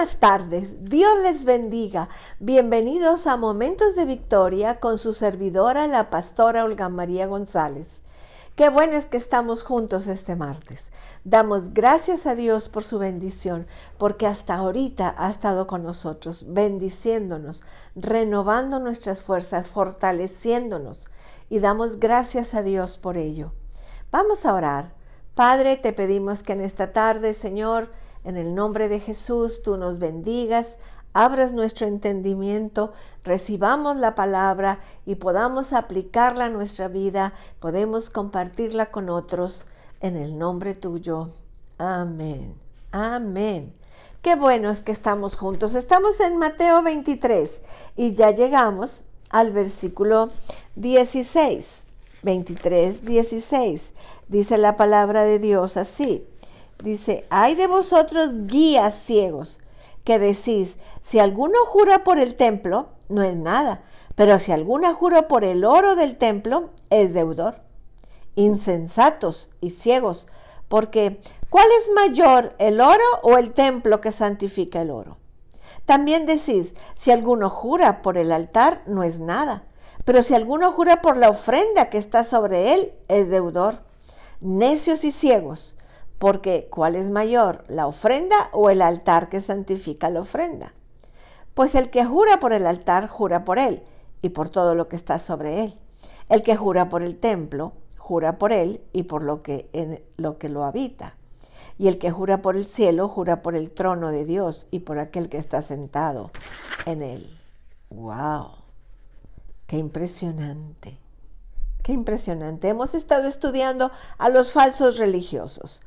buenas tardes, Dios les bendiga. Bienvenidos a Momentos de Victoria con su servidora, la pastora Olga María González. Qué bueno es que estamos juntos este martes. Damos gracias a Dios por su bendición, porque hasta ahorita ha estado con nosotros, bendiciéndonos, renovando nuestras fuerzas, fortaleciéndonos. Y damos gracias a Dios por ello. Vamos a orar. Padre, te pedimos que en esta tarde, Señor, en el nombre de Jesús, tú nos bendigas, abras nuestro entendimiento, recibamos la palabra y podamos aplicarla a nuestra vida, podemos compartirla con otros en el nombre tuyo. Amén. Amén. Qué bueno es que estamos juntos. Estamos en Mateo 23 y ya llegamos al versículo 16. 23, 16. Dice la palabra de Dios así. Dice, ay de vosotros guías ciegos, que decís, si alguno jura por el templo, no es nada, pero si alguno jura por el oro del templo, es deudor. Insensatos y ciegos, porque ¿cuál es mayor, el oro o el templo que santifica el oro? También decís, si alguno jura por el altar, no es nada, pero si alguno jura por la ofrenda que está sobre él, es deudor. Necios y ciegos, porque ¿cuál es mayor, la ofrenda o el altar que santifica la ofrenda? Pues el que jura por el altar, jura por él y por todo lo que está sobre él. El que jura por el templo, jura por él y por lo que lo habita. Y el que jura por el cielo, jura por el trono de Dios y por aquel que está sentado en él. ¡Wow! ¡Qué impresionante! ¡Qué impresionante! Hemos estado estudiando a los falsos religiosos.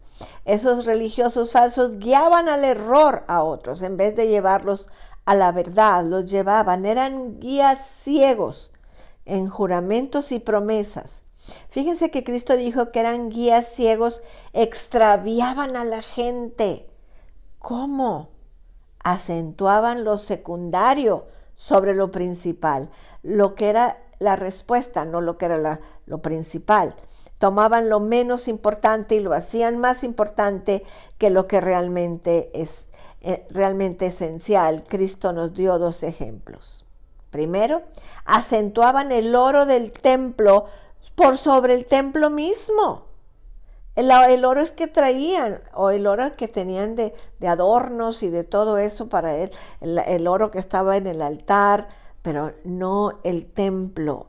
Esos religiosos falsos guiaban al error a otros en vez de llevarlos a la verdad. Los llevaban, eran guías ciegos en juramentos y promesas. Fíjense que Cristo dijo que eran guías ciegos, extraviaban a la gente. ¿Cómo? Acentuaban lo secundario sobre lo principal, lo que era la respuesta, no lo que era lo principal. Tomaban lo menos importante y lo hacían más importante que lo que realmente es realmente esencial. Cristo nos dio dos ejemplos. Primero, acentuaban el oro del templo por sobre el templo mismo. El oro es que traían, o el oro que tenían de adornos y de todo eso para él, el oro que estaba en el altar, pero no el templo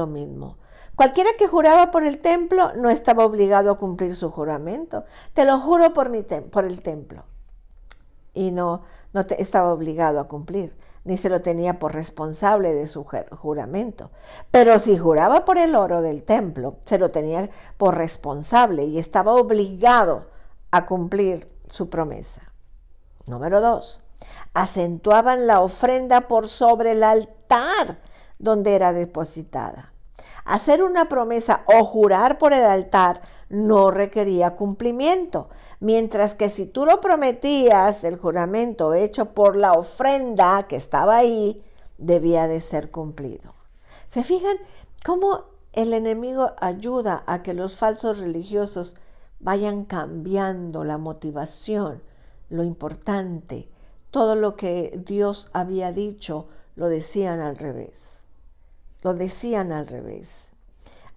mismo. Cualquiera que juraba por el templo no estaba obligado a cumplir su juramento. Te lo juro por el templo. Y no estaba obligado a cumplir, ni se lo tenía por responsable de su juramento. Pero si juraba por el oro del templo, se lo tenía por responsable y estaba obligado a cumplir su promesa. Número 2. Acentuaban la ofrenda por sobre el altar donde era depositada. Hacer una promesa o jurar por el altar no requería cumplimiento, mientras que si tú lo prometías, el juramento hecho por la ofrenda que estaba ahí debía de ser cumplido. ¿Se fijan cómo el enemigo ayuda a que los falsos religiosos vayan cambiando la motivación, lo importante? Todo lo que Dios había dicho lo decían al revés.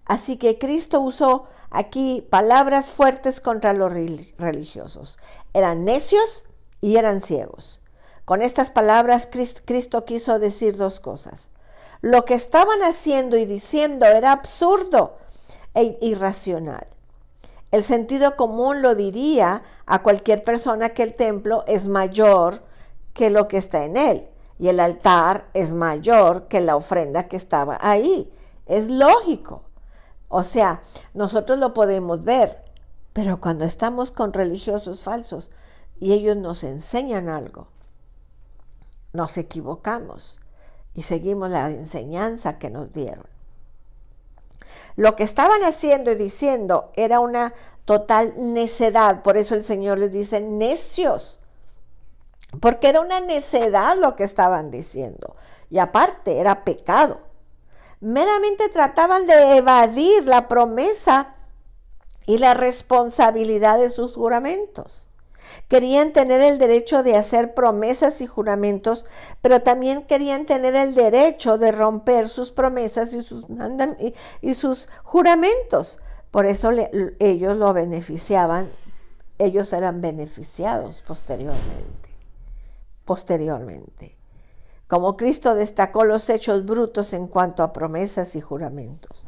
Así que Cristo usó aquí palabras fuertes contra los religiosos. Eran necios y eran ciegos. Con estas palabras Cristo quiso decir dos cosas. Lo que estaban haciendo y diciendo era absurdo e irracional. El sentido común lo diría a cualquier persona que el templo es mayor que lo que está en él. Y el altar es mayor que la ofrenda que estaba ahí. Es lógico. O sea, nosotros lo podemos ver, pero cuando estamos con religiosos falsos y ellos nos enseñan algo, nos equivocamos y seguimos la enseñanza que nos dieron. Lo que estaban haciendo y diciendo era una total necedad. Por eso el Señor les dice necios. Porque era una necedad lo que estaban diciendo. Y aparte, era pecado. Meramente trataban de evadir la promesa y la responsabilidad de sus juramentos. Querían tener el derecho de hacer promesas y juramentos, pero también querían tener el derecho de romper sus promesas y sus juramentos. Por eso ellos lo beneficiaban, ellos eran beneficiados posteriormente. Como Cristo destacó los hechos brutos en cuanto a promesas y juramentos.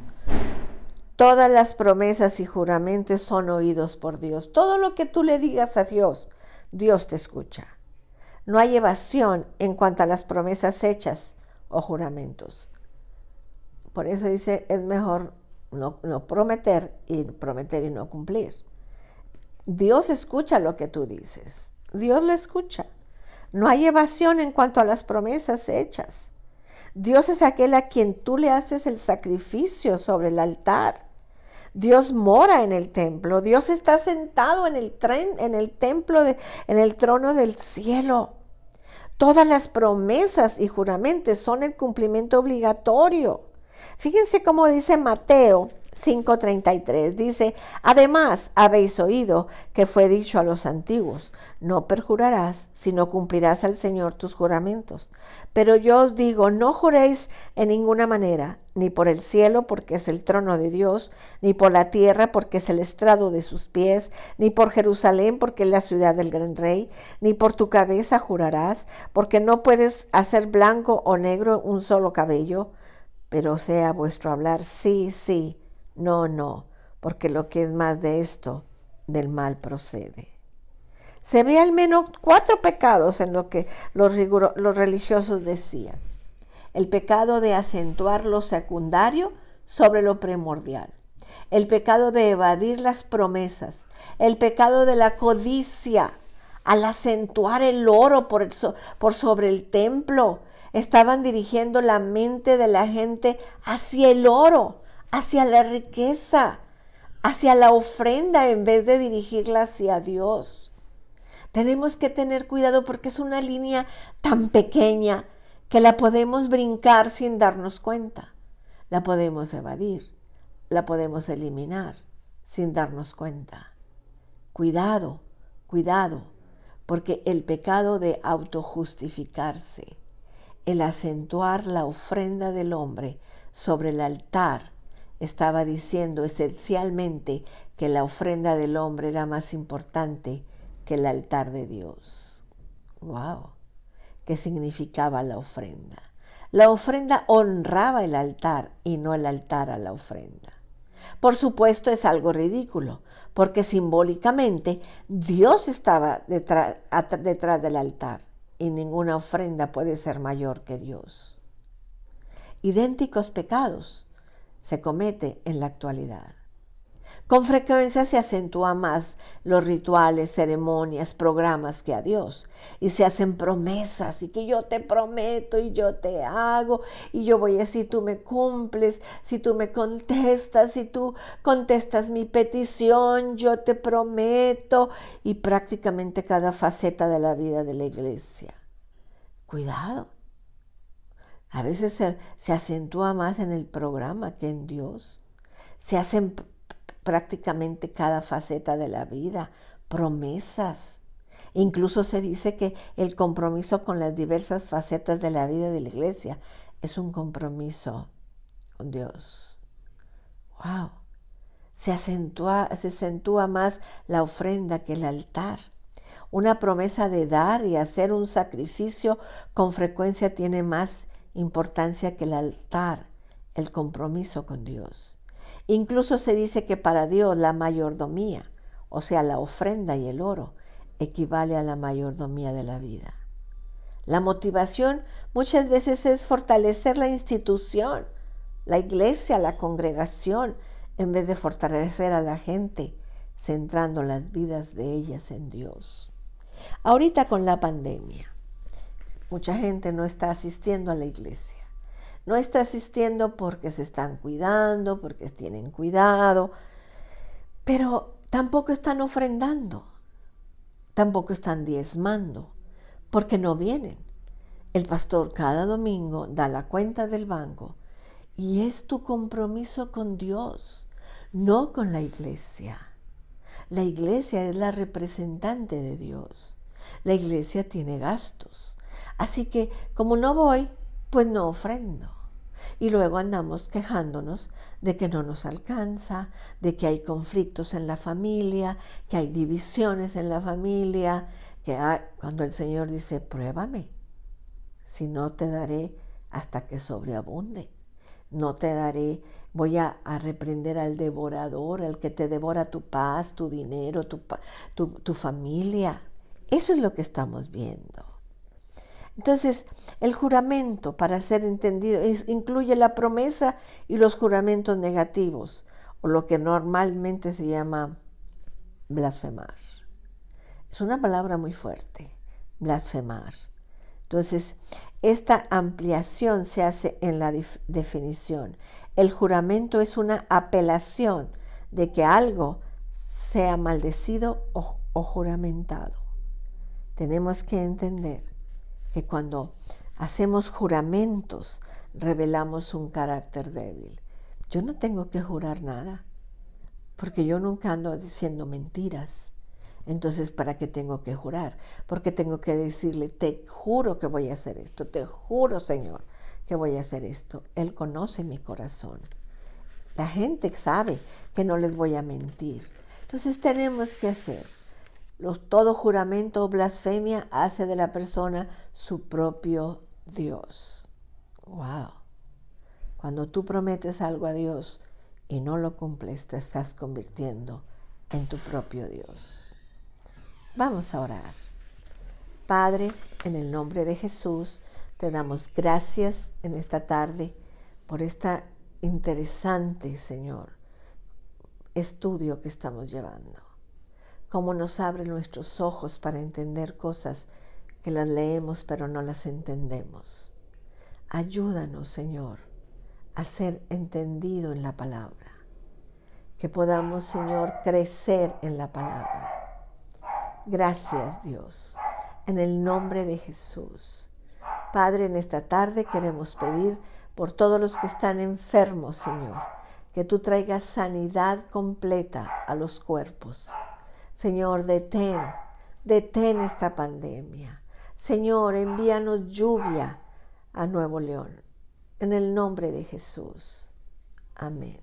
Todas las promesas y juramentos son oídos por Dios. Todo lo que tú le digas a Dios, Dios te escucha. No hay evasión en cuanto a las promesas hechas o juramentos. Por eso dice, es mejor no prometer y no cumplir. Dios escucha lo que tú dices. Dios lo escucha. No hay evasión en cuanto a las promesas hechas. Dios es aquel a quien tú le haces el sacrificio sobre el altar. Dios mora en el templo. Dios está sentado en el templo, en el trono del cielo. Todas las promesas y juramentos son el cumplimiento obligatorio. Fíjense cómo dice Mateo 5:33. Dice, además habéis oído que fue dicho a los antiguos, no perjurarás, sino cumplirás al Señor tus juramentos. Pero yo os digo, no juréis en ninguna manera, ni por el cielo, porque es el trono de Dios, ni por la tierra, porque es el estrado de sus pies, ni por Jerusalén, porque es la ciudad del gran rey, ni por tu cabeza jurarás, porque no puedes hacer blanco o negro un solo cabello, pero sea vuestro hablar sí, sí, no, no, porque lo que es más de esto, del mal procede. Se ve al menos 4 pecados en lo que los religiosos decían. El pecado de acentuar lo secundario sobre lo primordial. El pecado de evadir las promesas. El pecado de la codicia al acentuar el oro por sobre el templo. Estaban dirigiendo la mente de la gente hacia el oro, hacia la riqueza, hacia la ofrenda en vez de dirigirla hacia Dios. Tenemos que tener cuidado porque es una línea tan pequeña que la podemos brincar sin darnos cuenta. La podemos evadir, la podemos eliminar sin darnos cuenta. Cuidado, cuidado, porque el pecado de autojustificarse, el acentuar la ofrenda del hombre sobre el altar, estaba diciendo esencialmente que la ofrenda del hombre era más importante que el altar de Dios. ¡Wow! ¿Qué significaba la ofrenda? La ofrenda honraba el altar y no el altar a la ofrenda. Por supuesto es algo ridículo, porque simbólicamente Dios estaba detrás del altar y ninguna ofrenda puede ser mayor que Dios. Idénticos pecados se cometen en la actualidad. Con frecuencia se acentúa más los rituales, ceremonias, programas que a Dios. Y se hacen promesas y que yo te prometo y yo te hago y yo voy a si tú me cumples, si tú me contestas, si tú contestas mi petición, yo te prometo. Y prácticamente cada faceta de la vida de la iglesia. Cuidado. A veces se acentúa más en el programa que en Dios. Se hacen prácticamente cada faceta de la vida, promesas. Incluso se dice que el compromiso con las diversas facetas de la vida de la iglesia es un compromiso con Dios. ¡Wow! Se acentúa más la ofrenda que el altar. Una promesa de dar y hacer un sacrificio con frecuencia tiene más importancia que el altar, el compromiso con Dios. Incluso se dice que para Dios la mayordomía, o sea, la ofrenda y el oro, equivale a la mayordomía de la vida. La motivación muchas veces es fortalecer la institución, la iglesia, la congregación, en vez de fortalecer a la gente, centrando las vidas de ellas en Dios. Ahorita con la pandemia, mucha gente no está asistiendo a la iglesia. No está asistiendo porque se están cuidando, porque tienen cuidado, pero tampoco están ofrendando, tampoco están diezmando, porque no vienen. El pastor cada domingo da la cuenta del banco y es tu compromiso con Dios, no con la iglesia. La iglesia es la representante de Dios. La iglesia tiene gastos. Así que como no voy, pues no ofrendo. Y luego andamos quejándonos de que no nos alcanza, de que hay conflictos en la familia, que hay divisiones en la familia, cuando el Señor dice, pruébame, si no te daré hasta que sobreabunde. No te daré, voy a reprender al devorador, al que te devora tu paz, tu dinero, tu familia. Eso es lo que estamos viendo. Entonces, el juramento, para ser entendido, incluye la promesa y los juramentos negativos, o lo que normalmente se llama blasfemar. Es una palabra muy fuerte, blasfemar. Entonces, esta ampliación se hace en la definición. El juramento es una apelación de que algo sea maldecido o juramentado. Tenemos que entender que cuando hacemos juramentos, revelamos un carácter débil. Yo no tengo que jurar nada, porque yo nunca ando diciendo mentiras. Entonces, ¿para qué tengo que jurar? Porque tengo que decirle, te juro que voy a hacer esto, te juro, Señor, que voy a hacer esto. Él conoce mi corazón. La gente sabe que no les voy a mentir. Entonces, tenemos que hacer. Todo juramento o blasfemia hace de la persona su propio Dios. ¡Wow! Cuando tú prometes algo a Dios y no lo cumples, te estás convirtiendo en tu propio Dios. Vamos a orar. Padre, en el nombre de Jesús, te damos gracias en esta tarde por esta interesante, Señor, estudio que estamos llevando. Cómo nos abre nuestros ojos para entender cosas que las leemos pero no las entendemos. Ayúdanos, Señor, a ser entendido en la palabra. Que podamos, Señor, crecer en la palabra. Gracias, Dios, en el nombre de Jesús. Padre, en esta tarde queremos pedir por todos los que están enfermos, Señor, que tú traigas sanidad completa a los cuerpos. Señor, detén esta pandemia. Señor, envíanos lluvia a Nuevo León, en el nombre de Jesús. Amén.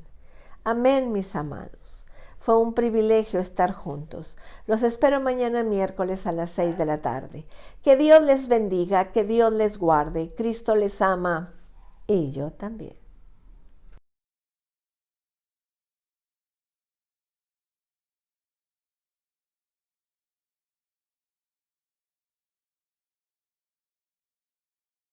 Amén, mis amados. Fue un privilegio estar juntos. Los espero mañana miércoles a las 6 de la tarde. Que Dios les bendiga, que Dios les guarde. Cristo les ama y yo también.